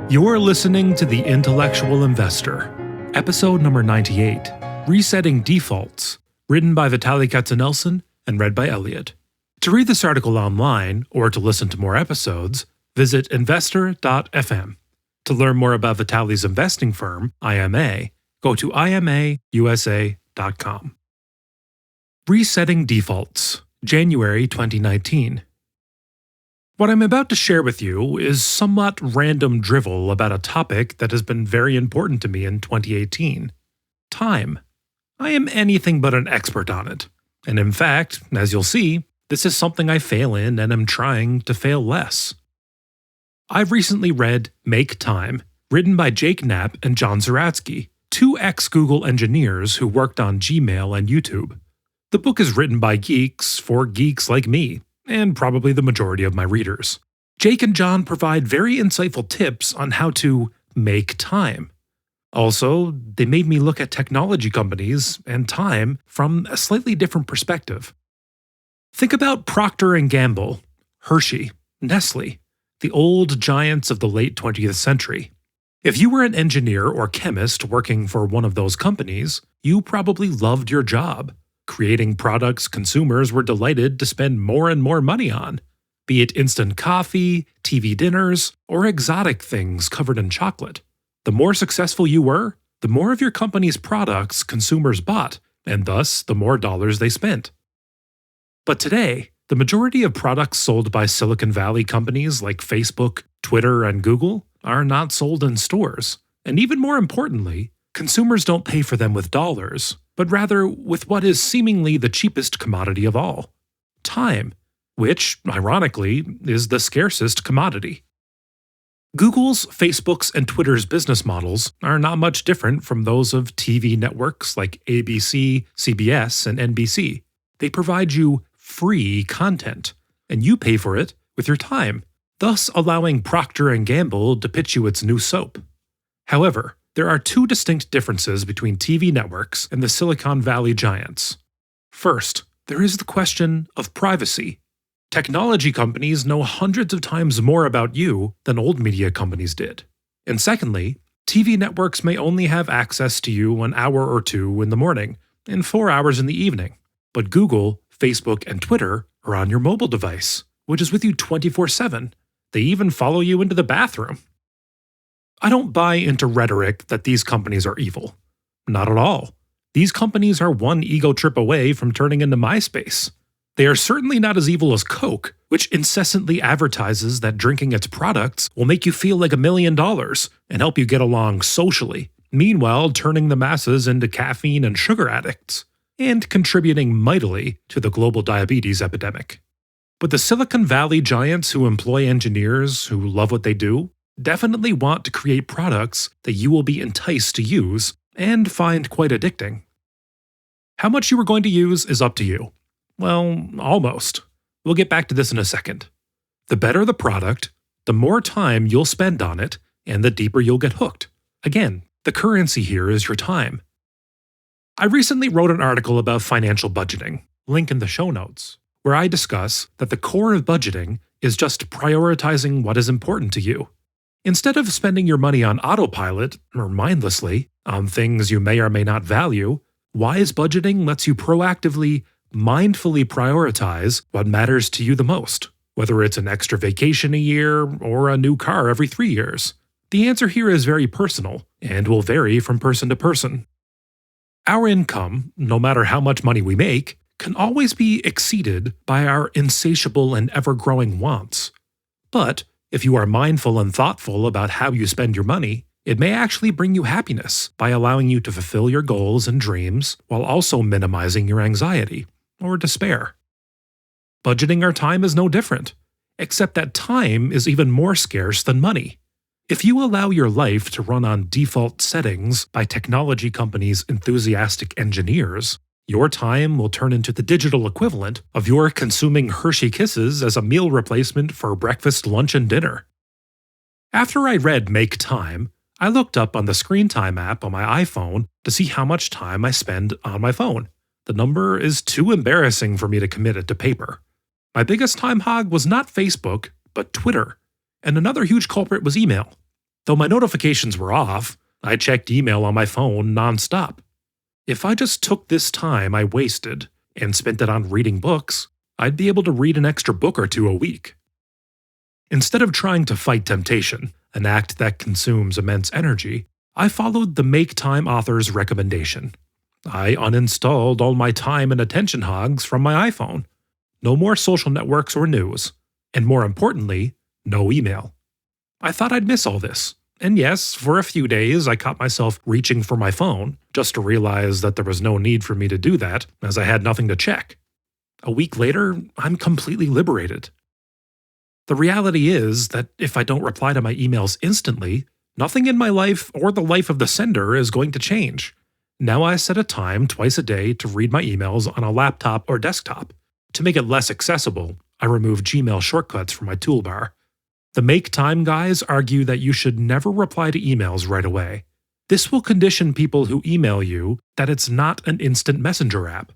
You're listening to The Intellectual Investor, episode number 98, Resetting Defaults, written by Vitaliy and read by Elliot. To read this article online, or to listen to more episodes, visit investor.fm. To learn more about Vitaliy's investing firm, IMA, go to imausa.com. Resetting Defaults, January 2019. What I'm about to share with you is somewhat random drivel about a topic that has been very important to me in 2018. Time. I am anything but an expert on it. And in fact, as you'll see, this is something I fail in and am trying to fail less. I've recently read Make Time, written by Knapp and John Zeratsky, two ex-Google engineers who worked on Gmail and YouTube. The book is written by geeks for geeks like me, and probably the majority of my readers. Jake and John provide very insightful tips on how to make time. Also, they made me look at technology companies and time from a slightly different perspective. Think about Procter & Gamble, Hershey, Nestle, the old giants of the late 20th century. If you were an engineer or chemist working for one of those companies, you probably loved your job, creating products consumers were delighted to spend more and more money on, be it instant coffee, TV dinners, or exotic things covered in chocolate. The more successful you were, the more of your company's products consumers bought, and thus the more dollars they spent. But today, the majority of products sold by Silicon Valley companies like Facebook, Twitter, and Google are not sold in stores. And even more importantly, consumers don't pay for them with dollars, but rather with what is seemingly the cheapest commodity of all: time, which, ironically, is the scarcest commodity. Google's, Facebook's, and Twitter's business models are not much different from those of TV networks like ABC, CBS, and NBC. They provide you free content, and you pay for it with your time, thus allowing Procter & Gamble to pitch you its new soap. However, there are two distinct differences between TV networks and the Silicon Valley giants. First, there is the question of privacy. Technology companies know hundreds of times more about you than old media companies did. And secondly, TV networks may only have access to you an hour or two in the morning and 4 hours in the evening. But Google, Facebook, and Twitter are on your mobile device, which is with you 24/7. They even follow you into the bathroom. I don't buy into rhetoric that these companies are evil. Not at all. These companies are one ego trip away from turning into MySpace. They are certainly not as evil as Coke, which incessantly advertises that drinking its products will make you feel like $1 million and help you get along socially, meanwhile turning the masses into caffeine and sugar addicts, and contributing mightily to the global diabetes epidemic. But the Silicon Valley giants who employ engineers who love what they do definitely want to create products that you will be enticed to use and find quite addicting. How much you are going to use is up to you. Well, almost. We'll get back to this in a second. The better the product, the more time you'll spend on it, and the deeper you'll get hooked. Again, the currency here is your time. I recently wrote an article about financial budgeting, link in the show notes, where I discuss that the core of budgeting is just prioritizing what is important to you. Instead of spending your money on autopilot, or mindlessly, on things you may or may not value, wise budgeting lets you proactively, mindfully prioritize what matters to you the most, whether it's an extra vacation a year or a new car every 3 years. The answer here is very personal and will vary from person to person. Our income, no matter how much money we make, can always be exceeded by our insatiable and ever-growing wants. But if you are mindful and thoughtful about how you spend your money, it may actually bring you happiness by allowing you to fulfill your goals and dreams while also minimizing your anxiety or despair. Budgeting our time is no different, except that time is even more scarce than money. If you allow your life to run on default settings by technology companies' enthusiastic engineers, your time will turn into the digital equivalent of your consuming Hershey Kisses as a meal replacement for breakfast, lunch, and dinner. After I read Make Time, I looked up on the Screen Time app on my iPhone to see how much time I spend on my phone. The number is too embarrassing for me to commit it to paper. My biggest time hog was not Facebook, but Twitter, and another huge culprit was email. Though my notifications were off, I checked email on my phone nonstop. If I just took this time I wasted and spent it on reading books, I'd be able to read an extra book or two a week. Instead of trying to fight temptation, an act that consumes immense energy, I followed the Make Time author's recommendation. I uninstalled all my time and attention hogs from my iPhone. No more social networks or news. And more importantly, no email. I thought I'd miss all this. And yes, for a few days I caught myself reaching for my phone, just to realize that there was no need for me to do that, as I had nothing to check. A week later, I'm completely liberated. The reality is that if I don't reply to my emails instantly, nothing in my life or the life of the sender is going to change. Now I set a time twice a day to read my emails on a laptop or desktop. To make it less accessible, I remove Gmail shortcuts from my toolbar. The Make Time guys argue that you should never reply to emails right away. This will condition people who email you that it's not an instant messenger app.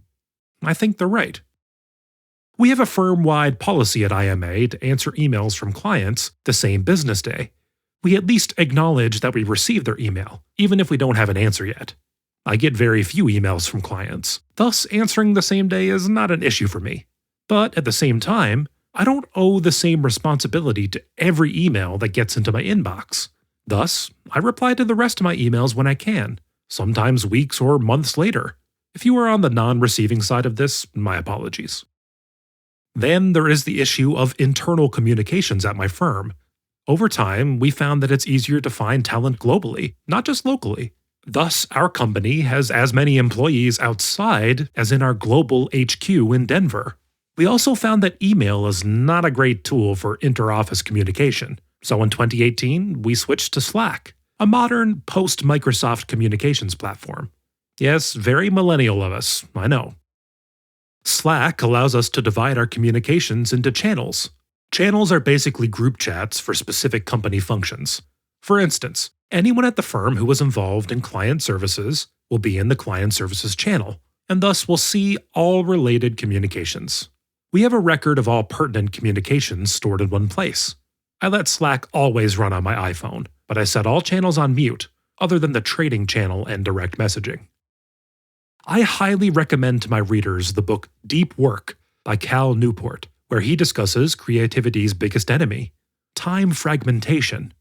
I think they're right. We have a firm-wide policy at IMA to answer emails from clients the same business day. We at least acknowledge that we received their email, even if we don't have an answer yet. I get very few emails from clients, thus answering the same day is not an issue for me. But at the same time, I don't owe the same responsibility to every email that gets into my inbox. Thus, I reply to the rest of my emails when I can, sometimes weeks or months later. If you are on the non-receiving side of this, my apologies. Then there is the issue of internal communications at my firm. Over time, we found that it's easier to find talent globally, not just locally. Thus, our company has as many employees outside as in our global HQ in Denver. We also found that email is not a great tool for inter-office communication. So in 2018, we switched to Slack, a modern post-Microsoft communications platform. Yes, very millennial of us, I know. Slack allows us to divide our communications into channels. Channels are basically group chats for specific company functions. For instance, anyone at the firm who was involved in client services will be in the client services channel, and thus will see all related communications. We have a record of all pertinent communications stored in one place. I let Slack always run on my iPhone, but I set all channels on mute, other than the trading channel and direct messaging. I highly recommend to my readers the book Deep Work by Cal Newport, where he discusses creativity's biggest enemy, time fragmentation.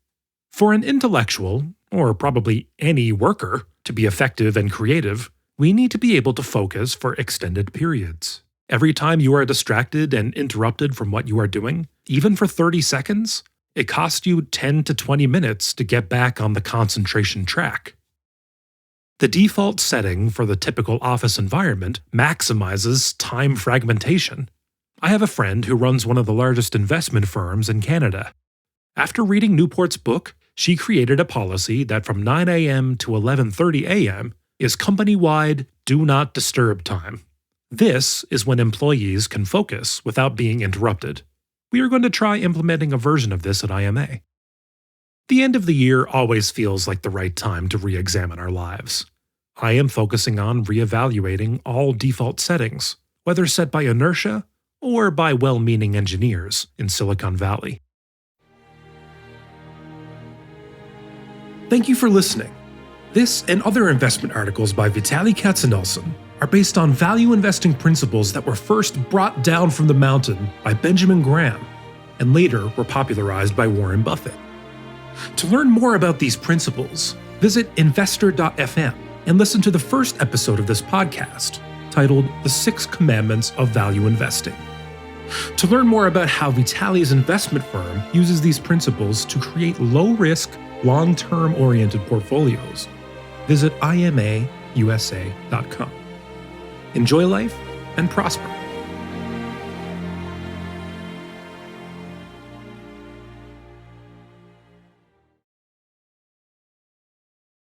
For an intellectual, or probably any worker, to be effective and creative, we need to be able to focus for extended periods. Every time you are distracted and interrupted from what you are doing, even for 30 seconds, it costs you 10 to 20 minutes to get back on the concentration track. The default setting for the typical office environment maximizes time fragmentation. I have a friend who runs one of the largest investment firms in Canada. After reading Newport's book, she created a policy that from 9 a.m. to 11:30 a.m. is company-wide do not disturb time. This is when employees can focus without being interrupted. We are going to try implementing a version of this at IMA. The end of the year always feels like the right time to re-examine our lives. I am focusing on re-evaluating all default settings, whether set by inertia or by well-meaning engineers in Silicon Valley. Thank you for listening. This and other investment articles by Vitaliy Katzenelson are based on value investing principles that were first brought down from the mountain by Benjamin Graham and later were popularized by Warren Buffett. To learn more about these principles, visit investor.fm and listen to the first episode of this podcast, titled The 6 Commandments of Value Investing. To learn more about how Vitaliy's investment firm uses these principles to create low-risk, long-term oriented portfolios, visit imausa.com. Enjoy life and prosper.